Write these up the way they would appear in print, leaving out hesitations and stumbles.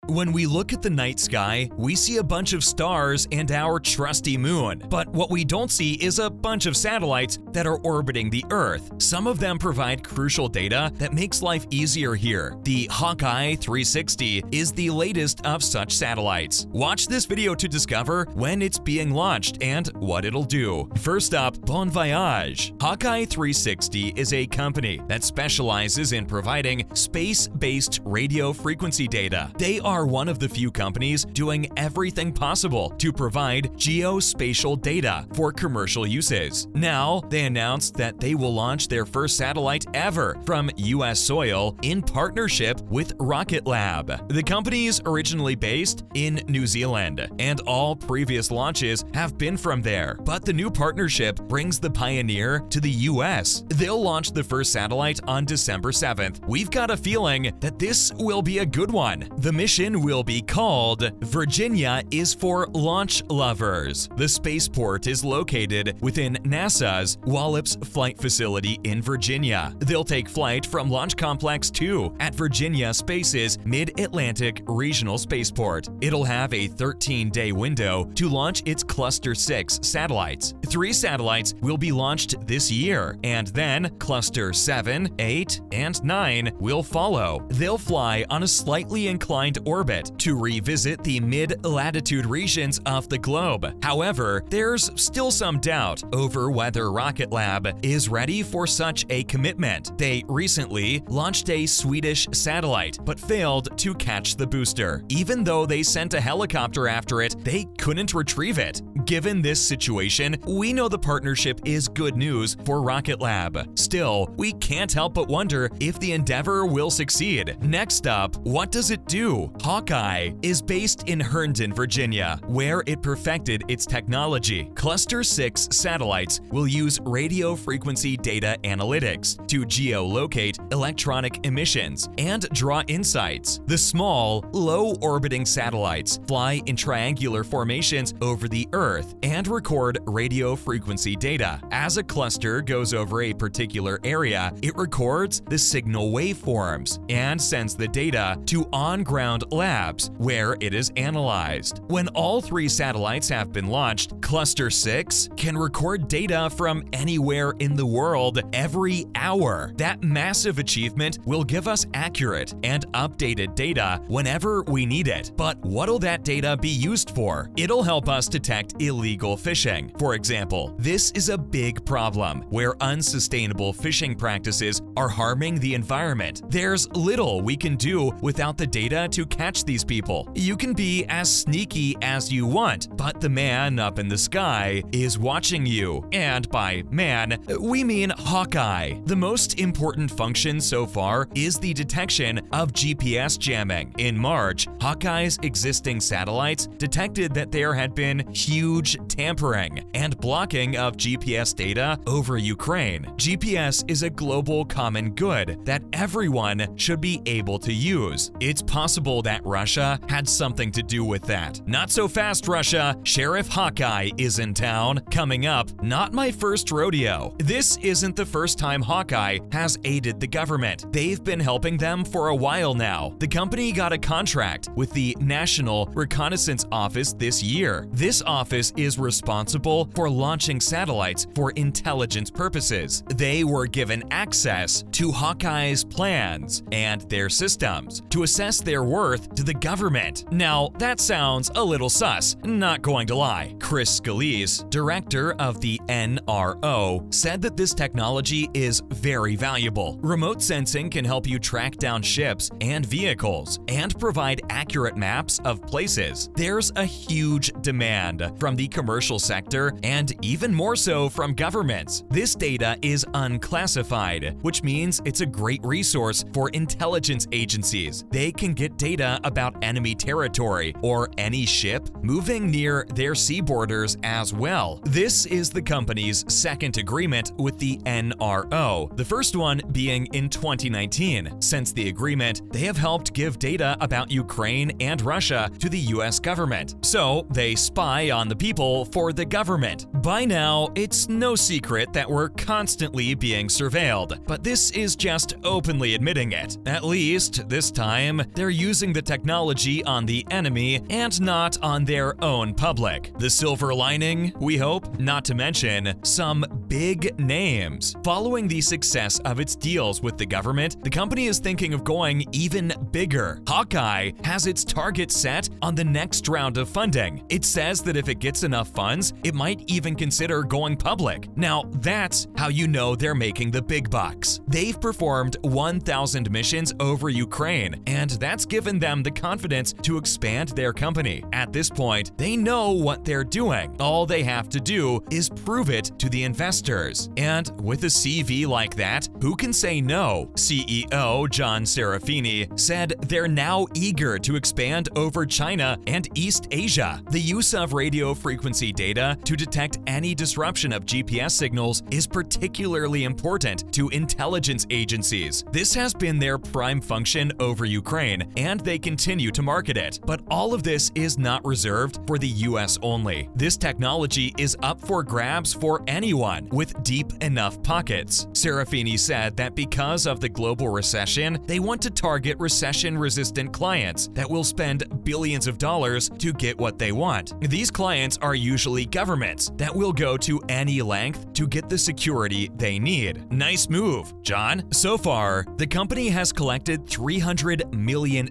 When we look at the night sky, we see a bunch of stars and our trusty moon. But what we don't see is a bunch of satellites that are orbiting the Earth. Some of them provide crucial data that makes life easier here. The HawkEye 360 is the latest of such satellites. Watch this video to discover when it's being launched and what it'll do. First up, bon voyage. HawkEye 360 is a company that specializes in providing space-based radio frequency data. They are one of the few companies doing everything possible to provide geospatial data for commercial uses. Now, they announced that they will launch their first satellite ever from US soil in partnership with Rocket Lab. The company is originally based in New Zealand, and all previous launches have been from there. But the new partnership brings the Pioneer to the US. They'll launch the first satellite on December 7th. We've got a feeling that this will be a good one. The mission will be called Virginia is for Launch Lovers. The Spaceport is located within NASA's Wallops flight facility in Virginia. They'll take flight from Launch Complex 2 at Virginia Space's Mid-Atlantic Regional Spaceport. It'll have a 13-day window to launch its Cluster 6 satellites. 3 satellites will be launched this year, and then Cluster 7, 8, and 9 will follow. They'll fly on a slightly inclined orbit to revisit the mid-latitude regions of the globe. However, there's still some doubt over whether Rocket Lab is ready for such a commitment. They recently launched a Swedish satellite, but failed to catch the booster. Even though they sent a helicopter after it, they couldn't retrieve it. Given this situation, we know the partnership is good news for Rocket Lab. Still, we can't help but wonder if the endeavor will succeed. Next up, what does it do? HawkEye is based in Herndon, Virginia, where it perfected its technology. Cluster 6 satellites will use radio frequency data analytics to geolocate electronic emissions and draw insights. The small, low-orbiting satellites fly in triangular formations over the Earth and record radio frequency data. As a cluster goes over a particular area, it records the signal waveforms and sends the data to on-ground labs where it is analyzed. When all 3 satellites have been launched, Cluster 6 can record data from anywhere in the world every hour. That massive achievement will give us accurate and updated data whenever we need it. But what'll that data be used for? It'll help us detect illegal fishing. For example, this is a big problem where unsustainable fishing practices are harming the environment. There's little we can do without the data to catch these people. You can be as sneaky as you want, but the man up in the sky is watching you. And by man, we mean HawkEye. The most important function so far is the detection of GPS jamming. In March, HawkEye's existing satellites detected that there had been huge tampering and blocking of GPS data over Ukraine. GPS is a global common good that everyone should be able to use. It's possible that Russia had something to do with that. Not so fast, Russia. Sheriff HawkEye is in town. Coming up, not my first rodeo. This isn't the first time HawkEye has aided the government. They've been helping them for a while now. The company got a contract with the National Reconnaissance Office this year. This office is responsible for launching satellites for intelligence purposes. They were given access to HawkEye's plans and their systems to assess their worth to the government. Now, that sounds a little sus, not going to lie. Chris Scalise, director of the NRO, said that this technology is very valuable. Remote sensing can help you track down ships and vehicles and provide accurate maps of places. There's a huge demand from the commercial sector and even more so from governments. This data is unclassified, which means it's a great resource for intelligence agencies. They can get data about enemy territory or any ship moving near their sea borders as well. This is the company's second agreement with the NRO, the first one being in 2019. Since the agreement, they have helped give data about Ukraine and Russia to the US government. So they spy on the people for the government. By now, it's no secret that we're constantly being surveilled, but this is just openly admitting it. At least, this time, they're using the technology on the enemy and not on their own public. The silver lining, we hope, not to mention some big names. Following the success of its deals with the government, the company is thinking of going even bigger. HawkEye has its target set on the next round of funding. It says that if it gets enough funds, it might even consider going public. Now, that's how you know they're making the big bucks. They've performed 1,000 missions over Ukraine, and that's given them the confidence to expand their company. At this point, they know what they're doing. All they have to do is prove it to the investors. And with a CV like that, who can say no? CEO John Serafini said they're now eager to expand over China and East Asia. The use of radio frequency data to detect any disruption of GPS signals is particularly important to intelligence agencies. This has been their prime function over Ukraine, and they continue to market it. But all of this is not reserved for the US only. This technology is up for grabs for anyone with deep enough pockets. Serafini said that because of the global recession, they want to target recession-resistant clients that will spend billions of dollars to get what they want. These clients are usually governments that will go to any length to get the security they need. Nice move, John. So far, the company has collected $300 million.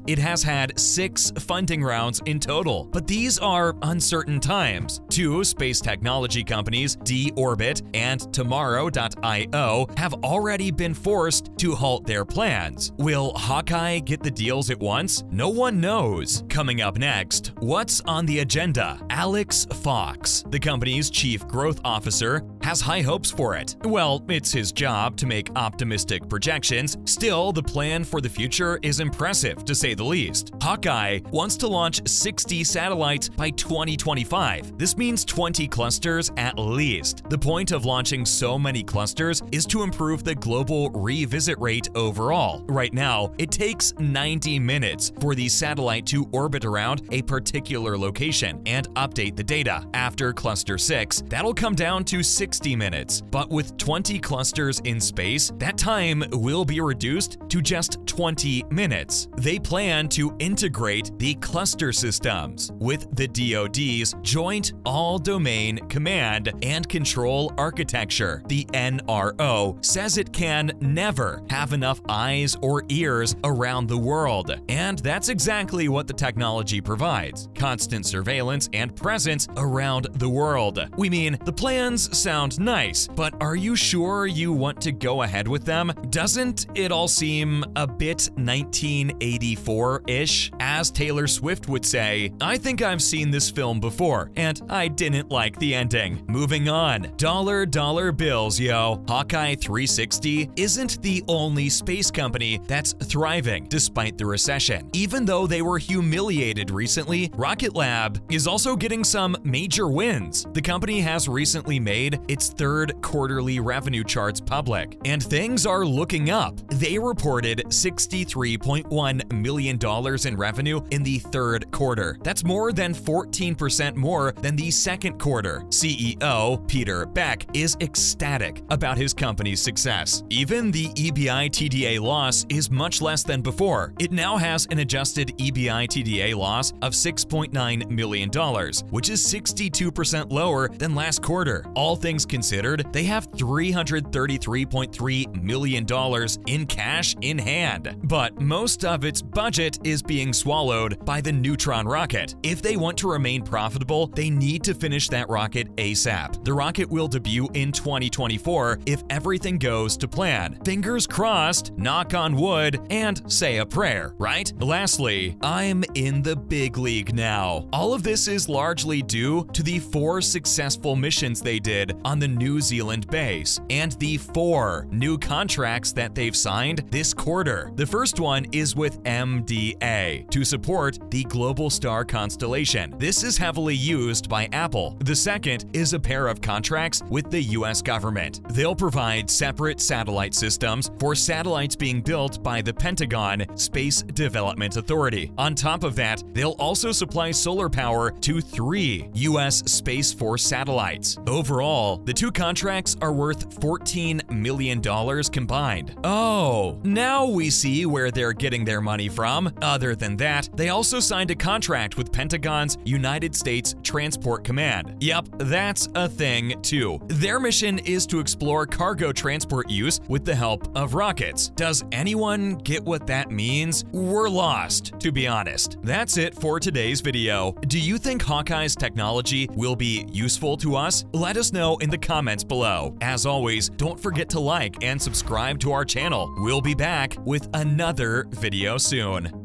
It has had 6 funding rounds in total, but these are uncertain times. 2 space technology companies, D-Orbit and Tomorrow.io, have already been forced to halt their plans. Will HawkEye get the deals at once? No one knows. Coming up next, what's on the agenda? Alex Fox, the company's chief growth officer, has high hopes for it. Well, it's his job to make optimistic projections. Still, the plan for the future is impressive, to say the least. HawkEye wants to launch 60 satellites by 2025. This means 20 clusters at least. The point of launching so many clusters is to improve the global revisit rate overall. Right now, it takes 90 minutes for the satellite to orbit around a particular location and update the data. After cluster 6, that'll come down to 60 minutes. But with 20 clusters in space, that time will be reduced to just 20 minutes. They plan to integrate the cluster systems with the DoD's Joint All-Domain Command and Control Architecture. The NRO says it can never have enough eyes or ears around the world, and that's exactly what the technology provides: constant surveillance and presence around the world. We mean, the plans sound nice, but are you sure you want to go ahead with them? Doesn't it all seem a bit 1984-ish? As Taylor Swift would say, I think I've seen this film before, and I didn't like the ending. Moving on. Dollar bills, yo. HawkEye 360 isn't the only space company that's thriving despite the recession. Even though they were humiliated recently, Rocket Lab is also getting some major wins. The company has recently made its 3rd quarterly revenue charts public, and things are looking up. They reported $63.1 million in revenue in the 3rd quarter. That's more than 14% more than the 2nd quarter. CEO Peter Beck is ecstatic about his company's success. Even the EBITDA loss is much less than before. It now has an adjusted EBITDA loss of $6.9 million, which is 62% lower than last quarter. All things considered, they have $333.3 million in cash in hand, but most of its budget is being swallowed by the Neutron rocket. If they want to remain profitable, they need to finish that rocket ASAP. The rocket will debut in 2024 if everything goes to plan. Fingers crossed, knock on wood, and say a prayer, right? Lastly, I'm in the big league now. All of this is largely due to the 4 successful missions they did on the New Zealand base and the 4 new contracts that they've signed this quarter. The first one is with MDA to support the Global Star constellation. This is heavily used by Apple. The second is a pair of contracts with the US government. They'll provide separate satellite systems for satellites being built by the Pentagon Space Development Authority. On top of that, they'll also supply solar power to 3 US Space Force satellites. Overall, The two contracts are worth $14 million combined. Oh, now we see where they're getting their money from. Other than that, they also signed a contract with Pentagon's United States Transport Command. Yep, that's a thing too. Their mission is to explore cargo transport use with the help of rockets. Does anyone get what that means? We're lost, to be honest. That's it for today's video. Do you think HawkEye's technology will be useful to us? Let us know in the comments below. As always, don't forget to like and subscribe to our channel. We'll be back with another video soon.